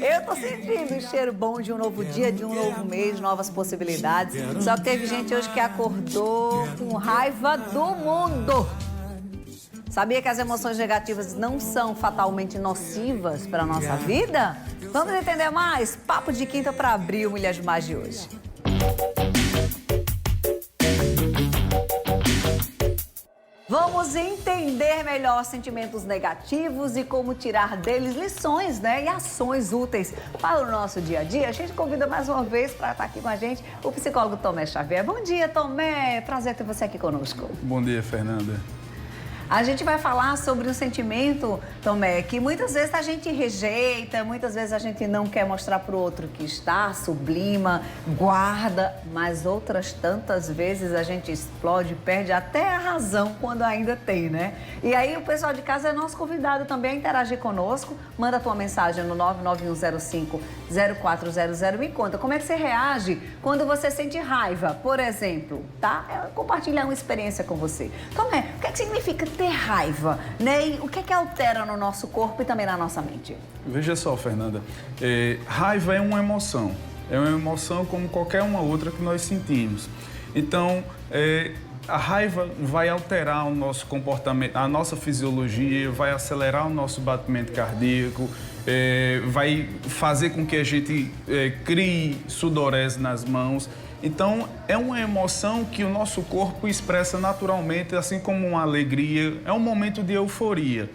Eu tô sentindo o cheiro bom de um novo dia, de um novo mês, novas possibilidades. Só que teve gente hoje que acordou com raiva do mundo. Sabia que as emoções negativas não são fatalmente nocivas para a nossa vida? Vamos entender mais? Papo de quinta para abrir o Mulher Mais de hoje. Vamos entender melhor sentimentos negativos e como tirar deles lições, né? E ações úteis para o nosso dia a dia. A gente convida mais uma vez para estar aqui com a gente o psicólogo Tomé Xavier. Bom dia, Tomé. Prazer ter você aqui conosco. Bom dia, Fernanda. A gente vai falar sobre um sentimento, Tomé, que muitas vezes a gente rejeita, muitas vezes a gente não quer mostrar para o outro que está, sublima, guarda, mas outras tantas vezes a gente explode, perde até a razão quando ainda tem, né? E aí o pessoal de casa é nosso convidado também a interagir conosco. Manda a tua mensagem no 991050400 e me conta como é que você reage quando você sente raiva, por exemplo, tá? Compartilhar uma experiência com você. Tomé, o que é que significa ter raiva, né? E o que é que altera no nosso corpo e também na nossa mente? Veja só, Fernanda, raiva é uma emoção como qualquer uma outra que nós sentimos. Então, a raiva vai alterar o nosso comportamento, a nossa fisiologia, vai acelerar o nosso batimento cardíaco, vai fazer com que a gente crie sudorese nas mãos. Então, é uma emoção que o nosso corpo expressa naturalmente, assim como uma alegria, é um momento de euforia.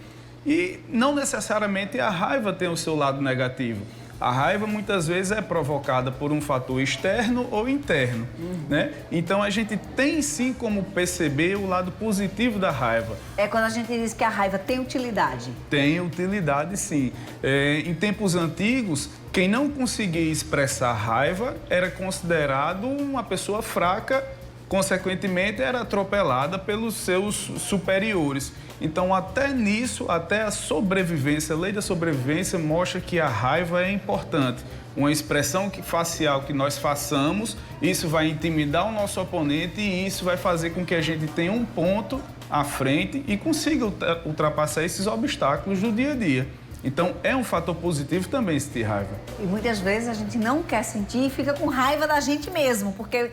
E não necessariamente a raiva tem o seu lado negativo. A raiva muitas vezes é provocada por um fator externo ou interno, né? Então, a gente tem sim como perceber o lado positivo da raiva. É quando a gente diz que a raiva tem utilidade. Tem utilidade, sim. Em tempos antigos, quem não conseguia expressar raiva era considerado uma pessoa fraca, consequentemente era atropelada pelos seus superiores. Então, até nisso, até a sobrevivência, a lei da sobrevivência mostra que a raiva é importante. Uma expressão facial que nós façamos, isso vai intimidar o nosso oponente e isso vai fazer com que a gente tenha um ponto à frente e consiga ultrapassar esses obstáculos do dia a dia. Então, é um fator positivo também sentir raiva. E muitas vezes a gente não quer sentir e fica com raiva da gente mesmo, porque,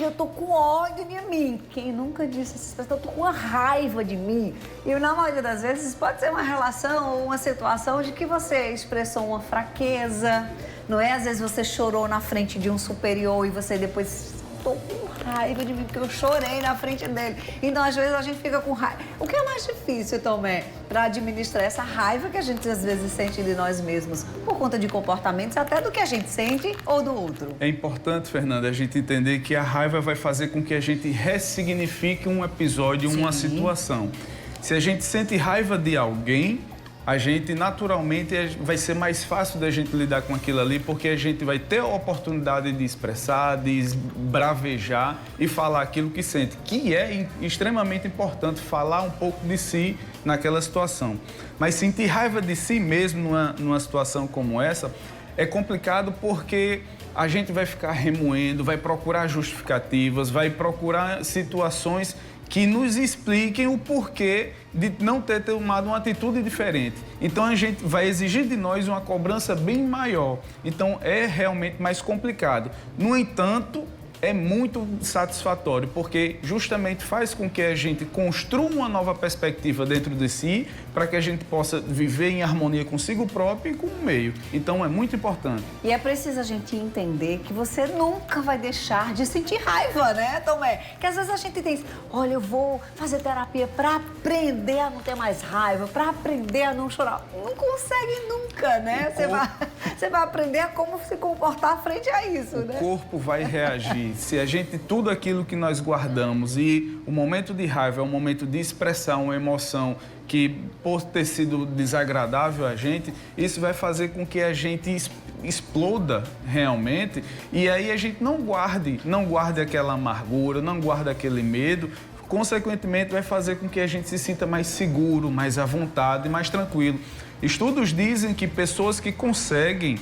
eu tô com ódio de mim. Quem nunca disse essa expressão, eu tô com uma raiva de mim? E na maioria das vezes pode ser uma relação ou uma situação de que você expressou uma fraqueza, não é? Às vezes você chorou na frente de um superior e você depois... Tô com raiva de mim, porque eu chorei na frente dele. Então, às vezes, a gente fica com raiva. O que é mais difícil, Tomé, para administrar essa raiva que a gente, às vezes, sente de nós mesmos, por conta de comportamentos, até do que a gente sente ou do outro? É importante, Fernanda, a gente entender que a raiva vai fazer com que a gente ressignifique um episódio, uma situação. Se a gente sente raiva de alguém, a gente naturalmente vai ser mais fácil da gente lidar com aquilo ali, porque a gente vai ter a oportunidade de expressar, de bravejar e falar aquilo que sente, que é extremamente importante falar um pouco de si naquela situação. Mas sentir raiva de si mesmo numa situação como essa é complicado porque a gente vai ficar remoendo, vai procurar justificativas, vai procurar situações que nos expliquem o porquê de não ter tomado uma atitude diferente. Então, a gente vai exigir de nós uma cobrança bem maior. Então, é realmente mais complicado. No entanto, é muito satisfatório, porque justamente faz com que a gente construa uma nova perspectiva dentro de si, para que a gente possa viver em harmonia consigo próprio e com o meio. Então, é muito importante. E é preciso a gente entender que você nunca vai deixar de sentir raiva, né, Tomé? Que às vezes a gente tem, olha, eu vou fazer terapia para aprender a não ter mais raiva, para aprender a não chorar. Não consegue nunca, né? Você vai aprender a como se comportar frente a isso, né? O corpo vai reagir. Se a gente, tudo aquilo que nós guardamos, e o momento de raiva é um momento de expressar uma emoção que, por ter sido desagradável a gente, isso vai fazer com que a gente exploda realmente, e aí a gente não guarde aquela amargura, não guarde aquele medo, consequentemente vai fazer com que a gente se sinta mais seguro, mais à vontade, mais tranquilo. Estudos dizem que pessoas que conseguem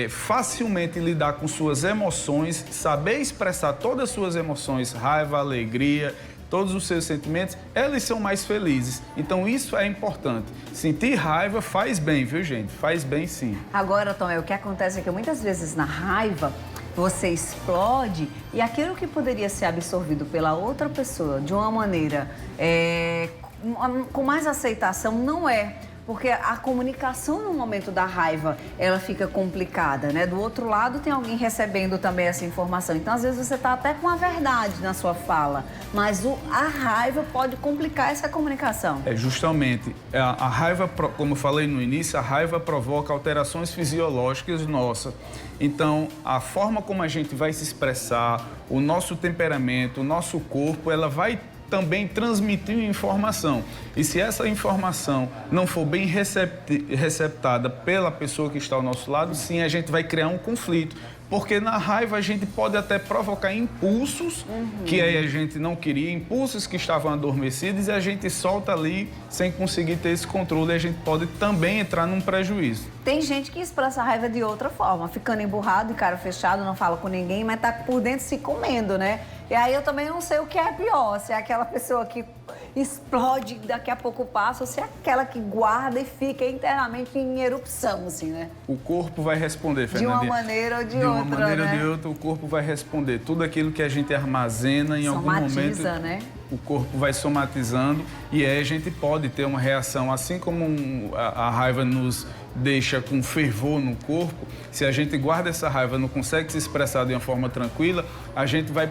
facilmente lidar com suas emoções, saber expressar todas as suas emoções, raiva, alegria, todos os seus sentimentos, eles são mais felizes. Então isso é importante. Sentir raiva faz bem, viu, gente? Faz bem sim. Agora, Tomé, o que acontece é que muitas vezes na raiva você explode e aquilo que poderia ser absorvido pela outra pessoa de uma maneira com mais aceitação não é. Porque a comunicação no momento da raiva, ela fica complicada, né? Do outro lado tem alguém recebendo também essa informação. Então, às vezes, você está até com a verdade na sua fala, mas a raiva pode complicar essa comunicação. Justamente. A raiva, como eu falei no início, a raiva provoca alterações fisiológicas nossas. Então, a forma como a gente vai se expressar, o nosso temperamento, o nosso corpo, ela vai também transmitir informação. E se essa informação não for bem receptada pela pessoa que está ao nosso lado, sim, a gente vai criar um conflito. Porque na raiva a gente pode até provocar impulsos que aí a gente não queria, impulsos que estavam adormecidos e a gente solta ali sem conseguir ter esse controle e a gente pode também entrar num prejuízo. Tem gente que expressa a raiva de outra forma, ficando emburrado, de cara fechado, não fala com ninguém, mas tá por dentro se comendo, né? E aí eu também não sei o que é pior, se é aquela pessoa que explode, daqui a pouco passa, ou se é aquela que guarda e fica internamente em erupção, assim, né? O corpo vai responder, Fernandinha. De uma maneira ou de outra, De uma maneira ou né? de outra, o corpo vai responder. Tudo aquilo que a gente armazena em algum momento, né? O corpo vai somatizando e aí a gente pode ter uma reação, assim como a raiva nos deixa com fervor no corpo, se a gente guarda essa raiva, não consegue se expressar de uma forma tranquila, a gente vai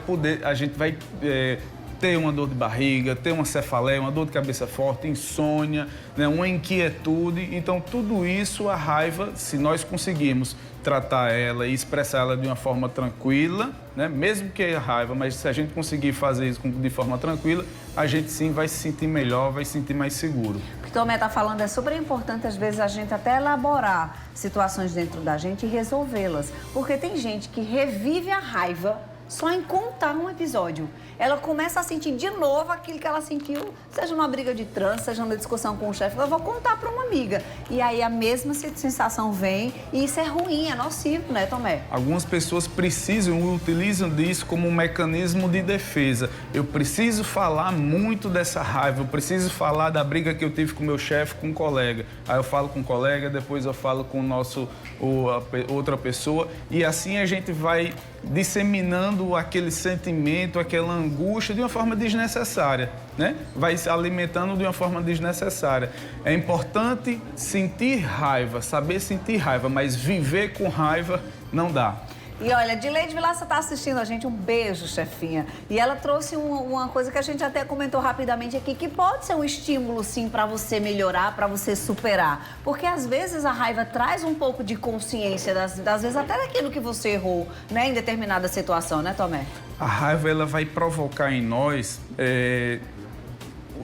ter uma dor de barriga, ter uma cefaleia, uma dor de cabeça forte, insônia, né, uma inquietude. Então, tudo isso, a raiva, se nós conseguirmos tratar ela e expressar ela de uma forma tranquila, né, mesmo que a raiva, mas se a gente conseguir fazer isso de forma tranquila, a gente sim vai se sentir melhor, vai se sentir mais seguro. O que o Tomé está falando é super importante, às vezes, a gente até elaborar situações dentro da gente e resolvê-las. Porque tem gente que revive a raiva só em contar um episódio. Ela começa a sentir de novo aquilo que ela sentiu, seja numa briga de trânsito, seja numa discussão com o chefe. Eu vou contar para uma amiga. E aí a mesma sensação vem e isso é ruim, é nocivo, né, Tomé? Algumas pessoas utilizam disso como um mecanismo de defesa. Eu preciso falar muito dessa raiva, eu preciso falar da briga que eu tive com o meu chefe, com um colega. Aí eu falo com um colega, depois eu falo com outra pessoa e assim a gente vai disseminando aquele sentimento, aquela angústia de uma forma desnecessária, né? Vai se alimentando de uma forma desnecessária. É importante sentir raiva, saber sentir raiva, mas viver com raiva não dá. E olha, Dileide Vilaça está assistindo a gente, um beijo, chefinha. E ela trouxe uma coisa que a gente até comentou rapidamente aqui, que pode ser um estímulo, sim, para você melhorar, para você superar. Porque às vezes a raiva traz um pouco de consciência, das vezes até daquilo que você errou, né, em determinada situação, né, Tomé? A raiva, ela vai provocar em nós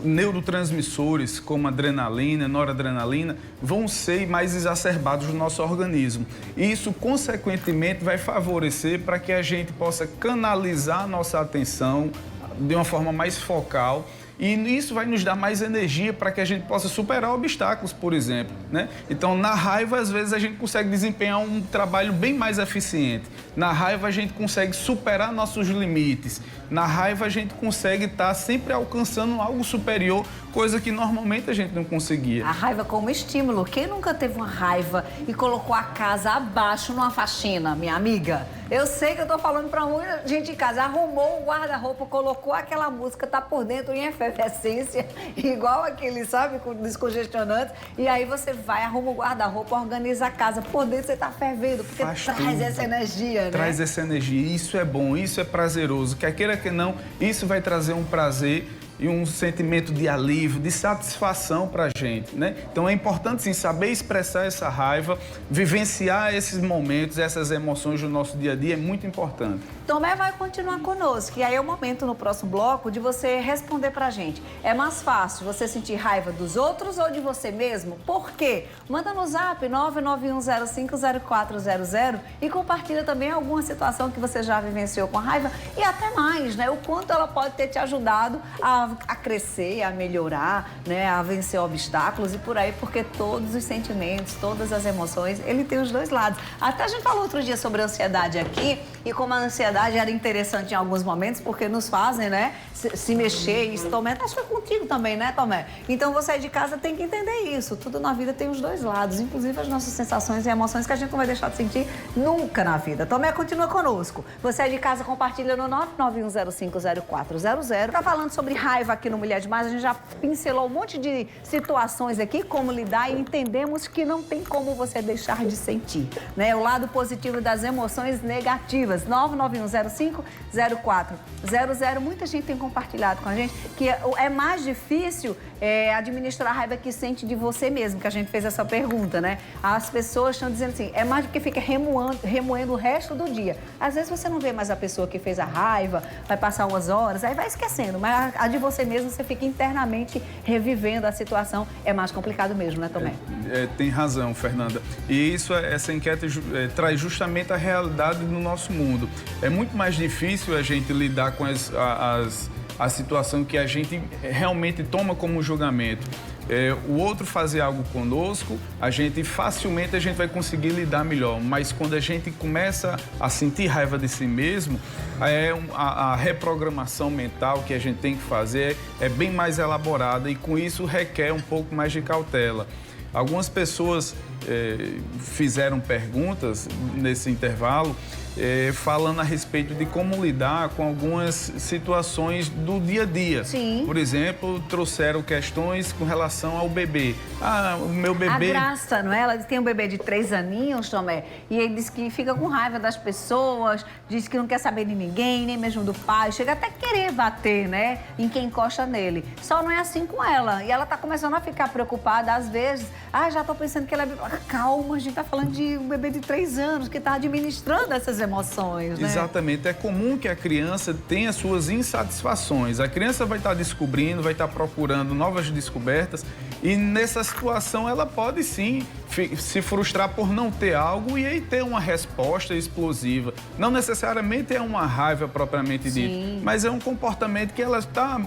neurotransmissores como adrenalina, noradrenalina, vão ser mais exacerbados no nosso organismo. E isso, consequentemente, vai favorecer para que a gente possa canalizar a nossa atenção de uma forma mais focal. E isso vai nos dar mais energia para que a gente possa superar obstáculos, por exemplo, né? Então, na raiva, às vezes, a gente consegue desempenhar um trabalho bem mais eficiente. Na raiva, a gente consegue superar nossos limites. Na raiva, a gente consegue estar sempre alcançando algo superior, coisa que normalmente a gente não conseguia. A raiva como estímulo. Quem nunca teve uma raiva e colocou a casa abaixo numa faxina, minha amiga? Eu sei que eu tô falando pra muita gente em casa. Arrumou o guarda-roupa, colocou aquela música, tá por dentro em efervescência, igual aquele, sabe, com descongestionante. E aí você vai, arruma o guarda-roupa, organiza a casa. Por dentro você tá fervendo, porque traz essa energia, né? Traz essa energia. Isso é bom, isso é prazeroso. Quer queira que não, isso vai trazer um prazer e um sentimento de alívio, de satisfação para a gente, né? Então é importante, sim, saber expressar essa raiva, vivenciar esses momentos, essas emoções do nosso dia a dia é muito importante. Tomé vai continuar conosco e aí é o momento no próximo bloco de você responder pra gente. É mais fácil você sentir raiva dos outros ou de você mesmo? Por quê? Manda no zap 991050400 e compartilha também alguma situação que você já vivenciou com a raiva e até mais, né? O quanto ela pode ter te ajudado a a crescer, a melhorar, né, a vencer obstáculos e por aí, porque todos os sentimentos, todas as emoções, ele tem os dois lados. Até a gente falou outro dia sobre a ansiedade aqui e como a ansiedade era interessante em alguns momentos, porque nos fazem, né, se mexer e se tomar. Acho que foi contigo também, né, Tomé? Então você de casa tem que entender isso. Tudo na vida tem os dois lados, inclusive as nossas sensações e emoções que a gente não vai deixar de sentir nunca na vida. Tomé, continua conosco. Você de casa, compartilha no 991050400. Tá falando sobre raiva aqui no Mulher Demais. A gente já pincelou um monte de situações aqui, como lidar, e entendemos que não tem como você deixar de sentir, né? O lado positivo das emoções negativas. 991050400. Muita gente tem compartilhado com a gente que é mais difícil administrar a raiva que sente de você mesmo, que a gente fez essa pergunta, né? As pessoas estão dizendo assim, é mais porque fica remoendo o resto do dia. Às vezes você não vê mais a pessoa que fez a raiva, vai passar umas horas, aí vai esquecendo, mas a de você mesmo, você fica internamente revivendo a situação. É mais complicado mesmo, né, Tomé? Tem razão, Fernanda. E essa enquete traz justamente a realidade do nosso mundo. É muito mais difícil a gente lidar com a situação que a gente realmente toma como julgamento. O outro fazer algo conosco, facilmente a gente vai conseguir lidar melhor. Mas quando a gente começa a sentir raiva de si mesmo, a reprogramação mental que a gente tem que fazer é bem mais elaborada e com isso requer um pouco mais de cautela. Algumas pessoas fizeram perguntas nesse intervalo falando a respeito de como lidar com algumas situações do dia a dia. Sim. Por exemplo, trouxeram questões com relação ao bebê. O meu bebê... A Graça, não é? Ela tem um bebê de 3 aninhos, Tomé, e ele diz que fica com raiva das pessoas, diz que não quer saber de ninguém, nem mesmo do pai, chega até a querer bater, né, em quem encosta nele. Só não é assim com ela. E ela tá começando a ficar preocupada, às vezes, já tô pensando que ela é... Calma, a gente tá falando de um bebê de 3 anos, que tá administrando essas emoções, né? Exatamente. É comum que a criança tenha suas insatisfações. A criança vai estar descobrindo, vai estar procurando novas descobertas e nessa situação ela pode sim se frustrar por não ter algo e aí ter uma resposta explosiva. Não necessariamente é uma raiva propriamente dita, mas é um comportamento que ela está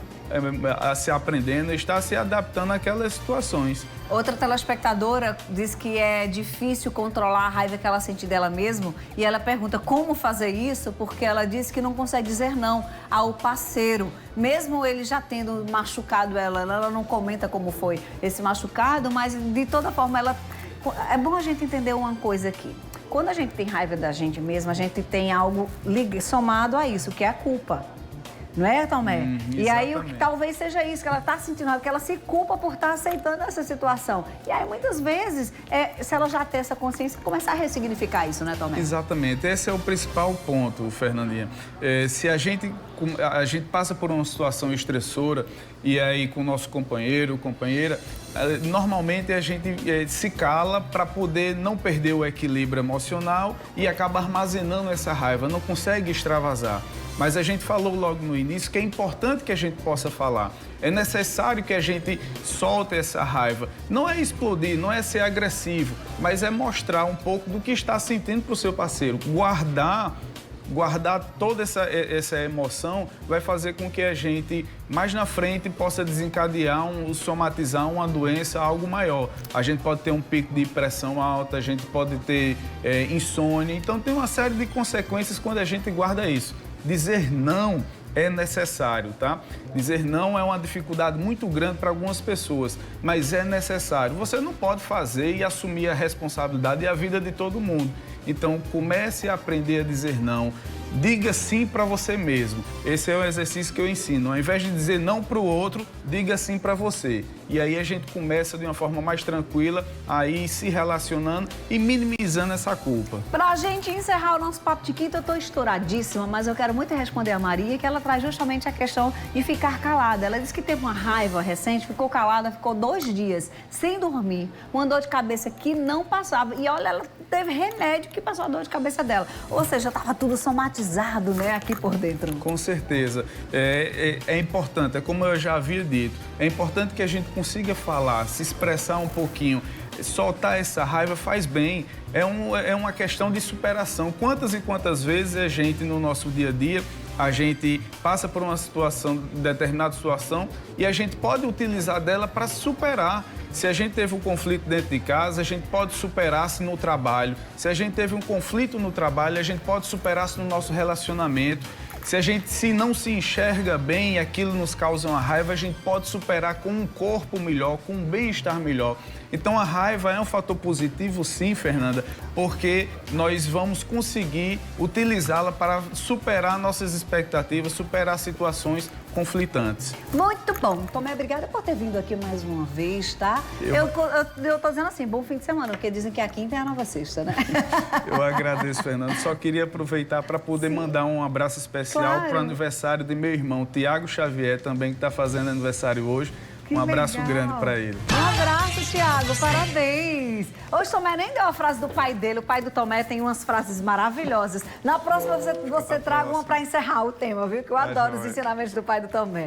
se aprendendo, está se adaptando àquelas situações. Outra telespectadora diz que é difícil controlar a raiva que ela sente dela mesma e ela pergunta como fazer isso, porque ela diz que não consegue dizer não ao parceiro. Mesmo ele já tendo machucado ela não comenta como foi esse machucado, mas de toda forma é bom a gente entender uma coisa aqui. Quando a gente tem raiva da gente mesma, a gente tem algo somado a isso, que é a culpa. Não é, Tomé? E aí, talvez seja isso, que ela está sentindo, que ela se culpa por estar aceitando essa situação. E aí, muitas vezes, se ela já tem essa consciência, começar a ressignificar isso, né, Tomé? Exatamente. Esse é o principal ponto, Fernandinha. Se a gente passa por uma situação estressora e aí com o nosso companheiro, companheira, normalmente a gente se cala para poder não perder o equilíbrio emocional e acaba armazenando essa raiva, não consegue extravasar. Mas a gente falou logo no início que é importante que a gente possa falar. É necessário que a gente solte essa raiva. Não é explodir, não é ser agressivo, mas é mostrar um pouco do que está sentindo para o seu parceiro. Guardar toda essa emoção vai fazer com que a gente, mais na frente, possa desencadear, somatizar uma doença, algo maior. A gente pode ter um pico de pressão alta, a gente pode ter insônia. Então, tem uma série de consequências quando a gente guarda isso. Dizer não é necessário, tá? Dizer não é uma dificuldade muito grande para algumas pessoas, mas é necessário. Você não pode fazer e assumir a responsabilidade e a vida de todo mundo. Então, comece a aprender a dizer não. Diga sim para você mesmo. Esse é o exercício que eu ensino. Ao invés de dizer não para o outro, diga sim para você. E aí a gente começa de uma forma mais tranquila, aí se relacionando e minimizando essa culpa. Para a gente encerrar o nosso Papo de Quinta, eu estou estouradíssima, mas eu quero muito responder a Maria, que ela traz justamente a questão de ficar calada. Ela disse que teve uma raiva recente, ficou calada, ficou 2 dias sem dormir, uma dor de cabeça que não passava. E olha, ela teve remédio que passou a dor de cabeça dela. Ou seja, estava tudo somatizado, né, aqui por dentro. Com certeza. É importante, é como eu já havia dito, é importante que a gente consiga falar, se expressar um pouquinho, soltar essa raiva faz bem. É uma questão de superação. Quantas e quantas vezes a gente, no nosso dia a dia, a gente passa por uma situação, determinada situação, e a gente pode utilizar dela para superar. Se a gente teve um conflito dentro de casa, a gente pode superar-se no trabalho. Se a gente teve um conflito no trabalho, a gente pode superar-se no nosso relacionamento. Se a gente não se enxerga bem e aquilo nos causa uma raiva, a gente pode superar com um corpo melhor, com um bem-estar melhor. Então a raiva é um fator positivo, sim, Fernanda, porque nós vamos conseguir utilizá-la para superar nossas expectativas, superar situações conflitantes. Muito bom. Tomé, obrigada por ter vindo aqui mais uma vez, tá? Eu tô dizendo assim, bom fim de semana, porque dizem que a quinta é a nova sexta, né? Eu agradeço, Fernanda. Só queria aproveitar para poder mandar um abraço especial para o aniversário de meu irmão, Tiago Xavier, também, que está fazendo aniversário hoje. Um abraço grande para ele. Um abraço, Tiago. Parabéns. Hoje Tomé nem deu a frase do pai dele. O pai do Tomé tem umas frases maravilhosas. Na próxima você traga uma para encerrar o tema, viu? Que eu adoro os ensinamentos do pai do Tomé.